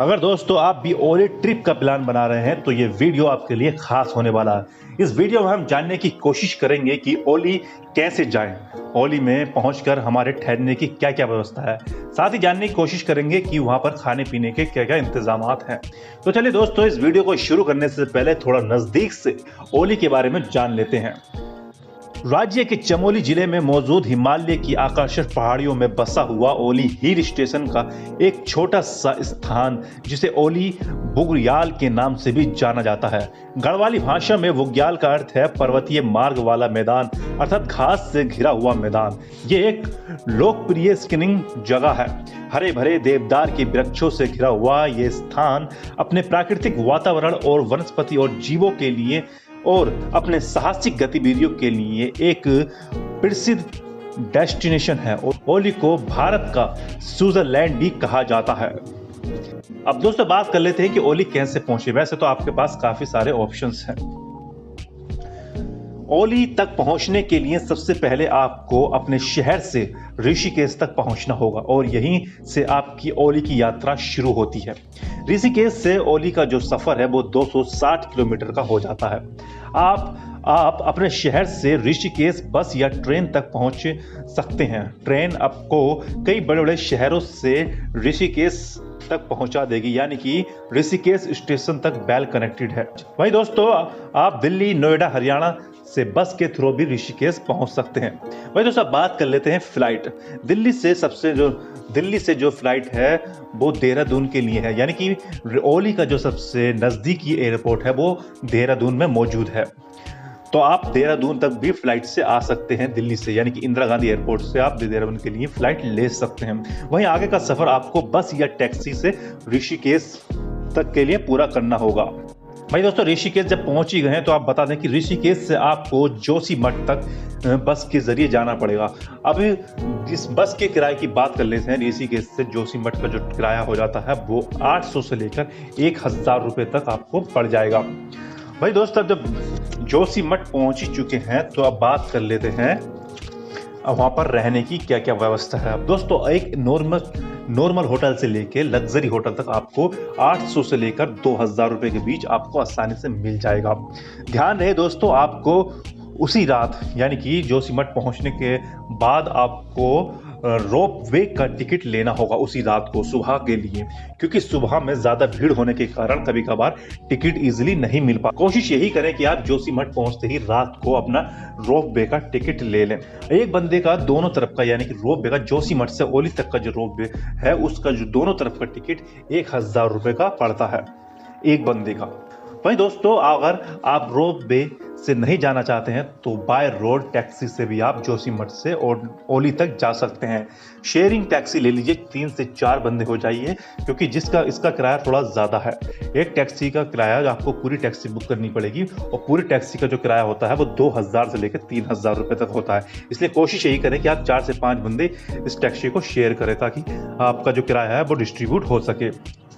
अगर दोस्तों आप भी ओली ट्रिप का प्लान बना रहे हैं तो ये वीडियो आपके लिए खास होने वाला है। इस वीडियो में हम जानने की कोशिश करेंगे कि ओली कैसे जाएं, ओली में पहुंचकर हमारे ठहरने की क्या क्या व्यवस्था है, साथ ही जानने की कोशिश करेंगे कि वहां पर खाने पीने के क्या क्या इंतजामात हैं। तो चलिए दोस्तों, इस वीडियो को शुरू करने से पहले थोड़ा नजदीक से ओली के बारे में जान लेते हैं। राज्य के चमोली जिले में मौजूद हिमालय की आकर्षक पहाड़ियों में बसा हुआ ओली हिल स्टेशन का एक छोटा सा स्थान, जिसे ओली बुग्याल के नाम से भी जाना जाता है। गढ़वाली भाषा में बुग्याल का अर्थ है पर्वतीय मार्ग वाला मैदान, अर्थात घास से घिरा हुआ मैदान। ये एक लोकप्रिय स्कीइंग जगह है। हरे भरे देवदार के वृक्षों से घिरा हुआ ये स्थान अपने प्राकृतिक वातावरण और वनस्पति और जीवों के लिए और अपने साहसिक गतिविधियों के लिए एक प्रसिद्ध डेस्टिनेशन है और ओली को भारत का स्विट्जरलैंड भी कहा जाता है। अब दोस्तों बात कर लेते हैं कि ओली कैसे पहुंचे। वैसे तो आपके पास काफी सारे ऑप्शंस हैं। ओली तक पहुंचने के लिए सबसे पहले आपको अपने शहर से ऋषिकेश तक पहुंचना होगा और यहीं से आपकी ओली की यात्रा शुरू होती है। ऋषिकेश से ओली का जो सफर है वो 260 किलोमीटर का हो जाता है। आप अपने शहर से ऋषिकेश बस या ट्रेन तक पहुंच सकते हैं। ट्रेन आपको कई बड़े बड़े शहरों से ऋषिकेश तक पहुंचा देगी, यानी कि ऋषिकेश स्टेशन तक वेल कनेक्टेड है। वहीं दोस्तों आप दिल्ली, नोएडा, हरियाणा से बस के थ्रू भी ऋषिकेश पहुंच सकते हैं। वहीं दोस्तों बात कर लेते हैं फ्लाइट। दिल्ली से जो फ्लाइट है वो देहरादून के लिए है, यानी कि ओली का जो सबसे नजदीकी एयरपोर्ट है वो देहरादून में मौजूद है। तो आप देहरादून तक भी फ्लाइट से आ सकते हैं दिल्ली से, यानी कि इंदिरा गांधी एयरपोर्ट से आप देहरादून के लिए फ्लाइट ले सकते हैं। वहीं आगे का सफर आपको बस या टैक्सी से ऋषिकेश तक के लिए पूरा करना होगा। भाई दोस्तों ऋषिकेश जब पहुंच ही गए हैं तो आप बता दें कि ऋषिकेश से आपको जोशीमठ तक बस के जरिए जाना पड़ेगा। अब इस बस के किराए की बात कर लेते हैं। ऋषिकेश से जोशीमठ का जो किराया हो जाता है वो 800 से लेकर 1000 रुपये तक आपको पड़ जाएगा। भाई दोस्तों जब जोशीमठ पहुंच ही चुके हैं तो अब बात कर लेते हैं वहां पर रहने की क्या क्या व्यवस्था है। अब दोस्तों एक नॉर्मल होटल से लेकर लग्जरी होटल तक आपको 800 से लेकर 2000 रुपए के बीच आपको आसानी से मिल जाएगा। ध्यान रहे दोस्तों, आपको उसी रात यानी कि जोशीमठ पहुंचने के बाद आपको रोप वे का टिकट लेना होगा उसी रात को सुबह के लिए, क्योंकि सुबह में ज्यादा भीड़ होने के कारण कभी कभार टिकट इजीली नहीं मिल पाता। कोशिश यही करें कि आप जोशीमठ पहुंचते ही रात को अपना रोप वे का टिकट ले लें। एक बंदे का दोनों तरफ का, यानी कि रोप वे का जोशीमठ से ओली तक का जो रोप वे है उसका जो दोनों तरफ का टिकट 1000 रुपए का पड़ता है एक बंदे का। वहीं दोस्तों अगर आप रोप वे से नहीं जाना चाहते हैं तो बाय रोड टैक्सी से भी आप जोशीमठ से और ओली तक जा सकते हैं। शेयरिंग टैक्सी ले लीजिए, 3 से 4 बंदे हो जाइए, क्योंकि इसका किराया थोड़ा ज़्यादा है। एक टैक्सी का किराया आपको पूरी टैक्सी बुक करनी पड़ेगी और पूरी टैक्सी का जो किराया होता है वो 2000 से लेकर 3000 रुपये तक होता है। इसलिए कोशिश यही करें कि आप 4 से 5 बंदे इस टैक्सी को शेयर करें ताकि आपका जो किराया है वो डिस्ट्रीब्यूट हो सके।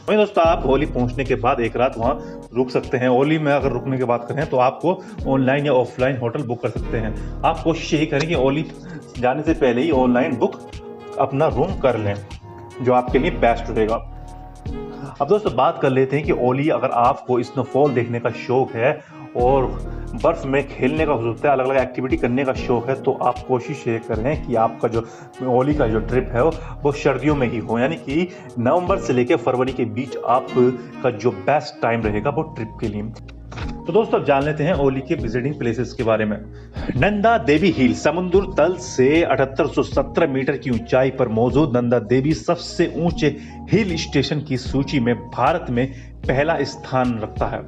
वहीं दोस्तों आप ओली पहुंचने के बाद एक रात वहां रुक सकते हैं। ओली में अगर रुकने की बात करें तो आपको ऑनलाइन या ऑफलाइन होटल बुक कर सकते हैं। आप कोशिश यही करें कि ओली जाने से पहले ही ऑनलाइन बुक अपना रूम कर लें, जो आपके लिए बेस्ट रहेगा। अब दोस्तों बात कर लेते हैं कि ओली अगर आपको स्नोफॉल देखने का शौक है और बर्फ में खेलने का होता है, अलग अलग एक्टिविटी करने का शौक है, तो आप कोशिश ये करें कि आपका जो ओली का जो ट्रिप है वो सर्दियों में ही हो, यानी कि नवंबर से लेकर फरवरी के बीच आपका जो बेस्ट टाइम रहेगा वो ट्रिप के लिए। तो दोस्तों अब जान लेते हैं ओली के विजिटिंग प्लेसेस के बारे में। नंदा देवी हिल समुद्र तल से 7817 मीटर की ऊंचाई पर मौजूद नंदा देवी सबसे ऊंचे हिल स्टेशन की सूची में भारत में पहला स्थान रखता है।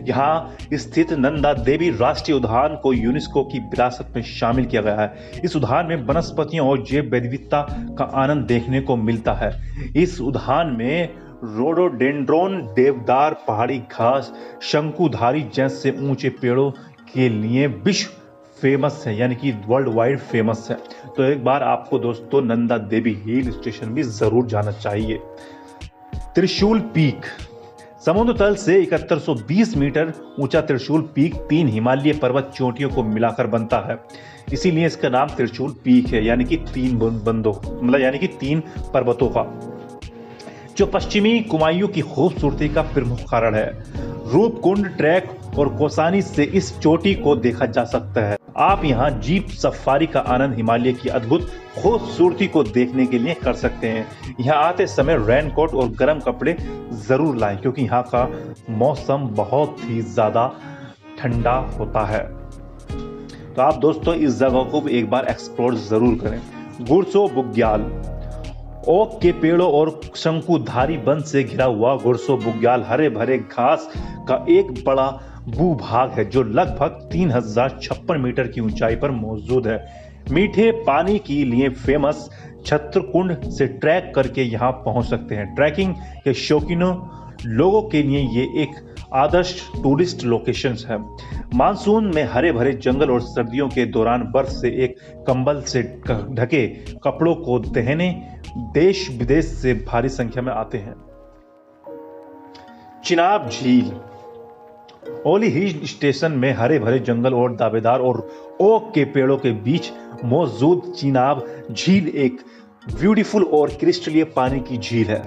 यहाँ स्थित नंदा देवी राष्ट्रीय उद्यान को यूनेस्को की विरासत में शामिल किया गया है। इस उद्यान में वनस्पतियों और जैव विविधता का आनंद देखने को मिलता है। इस उद्यान में रोडोडेंड्रोन, देवदार, पहाड़ी घास, शंकुधारी जैसे ऊंचे पेड़ों के लिए विश्व फेमस है, यानी कि वर्ल्ड वाइड फेमस है। तो एक बार आपको दोस्तों नंदा देवी हिल स्टेशन भी जरूर जाना चाहिए। त्रिशूल पीक समुद्र तल से 7120 मीटर ऊंचा त्रिशूल पीक 3 हिमालय पर्वत चोटियों को मिलाकर बनता है, इसीलिए इसका नाम त्रिशूल पीक है, यानी कि 3 बंदों मतलब यानी कि 3 पर्वतों का। जो पश्चिमी कुमायूं की खूबसूरती का प्रमुख कारण है। रूपकुंड ट्रैक और कोसानी से इस चोटी को देखा जा सकता है। आप यहाँ जीप सफारी का आनंद हिमालय की अद्भुत खूबसूरती को देखने के लिए कर सकते हैं। यहाँ आते समय रेनकोट और गर्म कपड़े जरूर लाएं, क्योंकि यहाँ का मौसम बहुत ही ज्यादा ठंडा होता है। तो आप दोस्तों इस जगह को भी एक बार एक्सप्लोर जरूर करें। गुरसो बुग्याल, ओक के पेड़ों और शंकुधारी वन से घिरा हुआ गुरसो बुग्याल हरे भरे घास का एक बड़ा भूभाग है, जो लगभग 3056 मीटर की ऊंचाई पर मौजूद है। मीठे पानी के लिए फेमस छत्रकुंड से ट्रैक करके यहाँ पहुंच सकते हैं। ट्रैकिंग के शौकीनों लोगों के लिए ये एक आदर्श टूरिस्ट लोकेशन है। मानसून में हरे भरे जंगल और सर्दियों के दौरान बर्फ से एक कंबल से ढके कपड़ों को दहने देश विदेश से भारी संख्या में आते हैं। चिनाब झील, ओली हिल स्टेशन में हरे भरे जंगल और दावेदार और ओक के पेड़ों के बीच मौजूद चिनाब झील एक ब्यूटीफुल और क्रिस्टलीय पानी की झील है।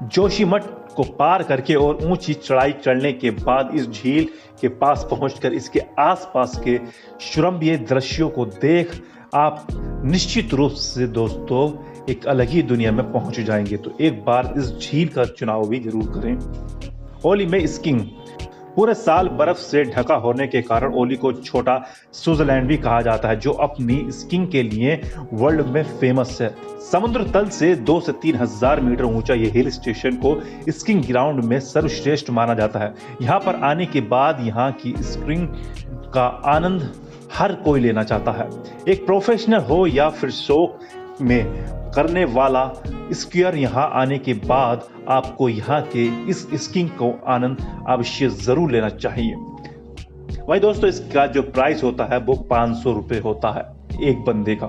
जोशीमठ को पार करके और ऊंची चढ़ाई चढ़ने के बाद इस झील के पास पहुंचकर इसके आसपास के सुरम्य दृश्यों को देख आप निश्चित रूप से दोस्तों एक अलग ही दुनिया में पहुंच जाएंगे। तो एक बार इस झील का चुनाव भी जरूर करें। ओली में स्कीइंग, पूरे साल बर्फ से ढका होने के कारण ओली को छोटा स्विट्जरलैंड भी कहा जाता है, जो अपनी स्कीइंग के लिए वर्ल्ड में फेमस है। समुद्र तल से 2 से 3 हजार मीटर ऊंचा ये हिल स्टेशन को स्कीइंग ग्राउंड में सर्वश्रेष्ठ माना जाता है। यहाँ पर आने के बाद यहाँ की स्कीइंग का आनंद हर कोई लेना चाहता है। एक प्रोफेशनल हो या फिर शौक में करने वाला स्कीयर यहाँ आने के बाद आपको यहाँ के इस स्कीइंग को आनंद अवश्य जरूर लेना चाहिए। वही दोस्तों इसका जो प्राइस होता है वो 500 रुपये होता है एक बंदे का,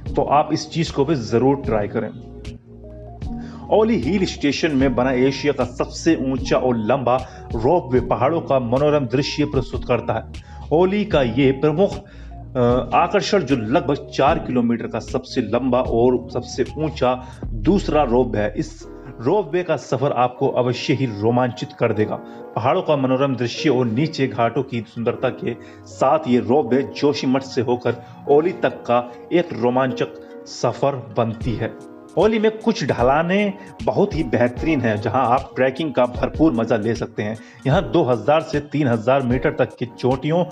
तो आप इस चीज को भी जरूर ट्राई करें। ओली हिल स्टेशन में बना एशिया का सबसे ऊंचा और लंबा रोपवे पहाड़ों का मनोरम दृश्य प्रस्तुत करता है। ओली का ये प्रमुख आकर्षण जो लगभग 4 किलोमीटर का सबसे लंबा और सबसे ऊंचा दूसरा रोपवे है। इस रोपवे का सफर आपको अवश्य ही रोमांचित कर देगा। पहाड़ों का मनोरम दृश्य और नीचे घाटों की सुंदरता के साथ ये रोपवे जोशीमठ से होकर ओली तक का एक रोमांचक सफर बनती है। ओली में कुछ ढलाने बहुत ही बेहतरीन हैं, जहां आप ट्रैकिंग का भरपूर मजा ले सकते हैं। यहां 2000 से 3000 मीटर तक की चोटियों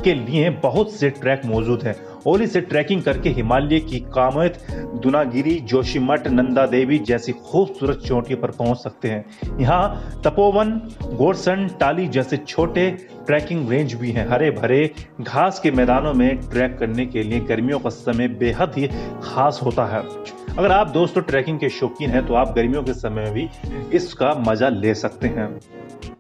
के लिए बहुत से ट्रैक मौजूद हैं। ओली से ट्रैकिंग करके हिमालय की कामेत, दुनागिरी, जोशीमठ, नंदा देवी जैसी खूबसूरत चोटियों पर पहुंच सकते हैं। यहाँ तपोवन, गोरसन, टाली जैसे छोटे ट्रैकिंग रेंज भी हैं। हरे भरे घास के मैदानों में ट्रैक करने के लिए गर्मियों का समय बेहद ही खास होता है। अगर आप दोस्तों ट्रैकिंग के शौकीन हैं तो आप गर्मियों के समय में भी इसका मजा ले सकते हैं।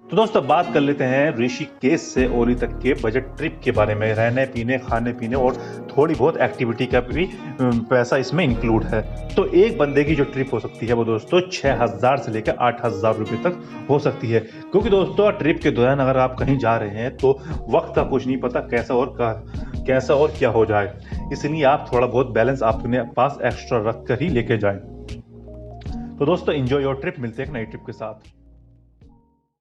तो दोस्तों बात कर लेते हैं ऋषिकेश से ओली तक के बजट ट्रिप के बारे में। रहने पीने, खाने पीने और थोड़ी बहुत एक्टिविटी का भी पैसा इसमें इंक्लूड है। तो एक बंदे की जो ट्रिप हो सकती है वो दोस्तों 6000 से लेकर 8000 रुपये तक हो सकती है। क्योंकि दोस्तों ट्रिप के दौरान अगर आप कहीं जा रहे हैं तो वक्त का कुछ नहीं पता कैसा और क्या हो जाए, इसलिए आप थोड़ा बहुत बैलेंस अपने पास एक्स्ट्रा रख कर ही लेके जाएं। तो दोस्तों एंजॉय योर ट्रिप, मिलते हैं एक नई ट्रिप के साथ।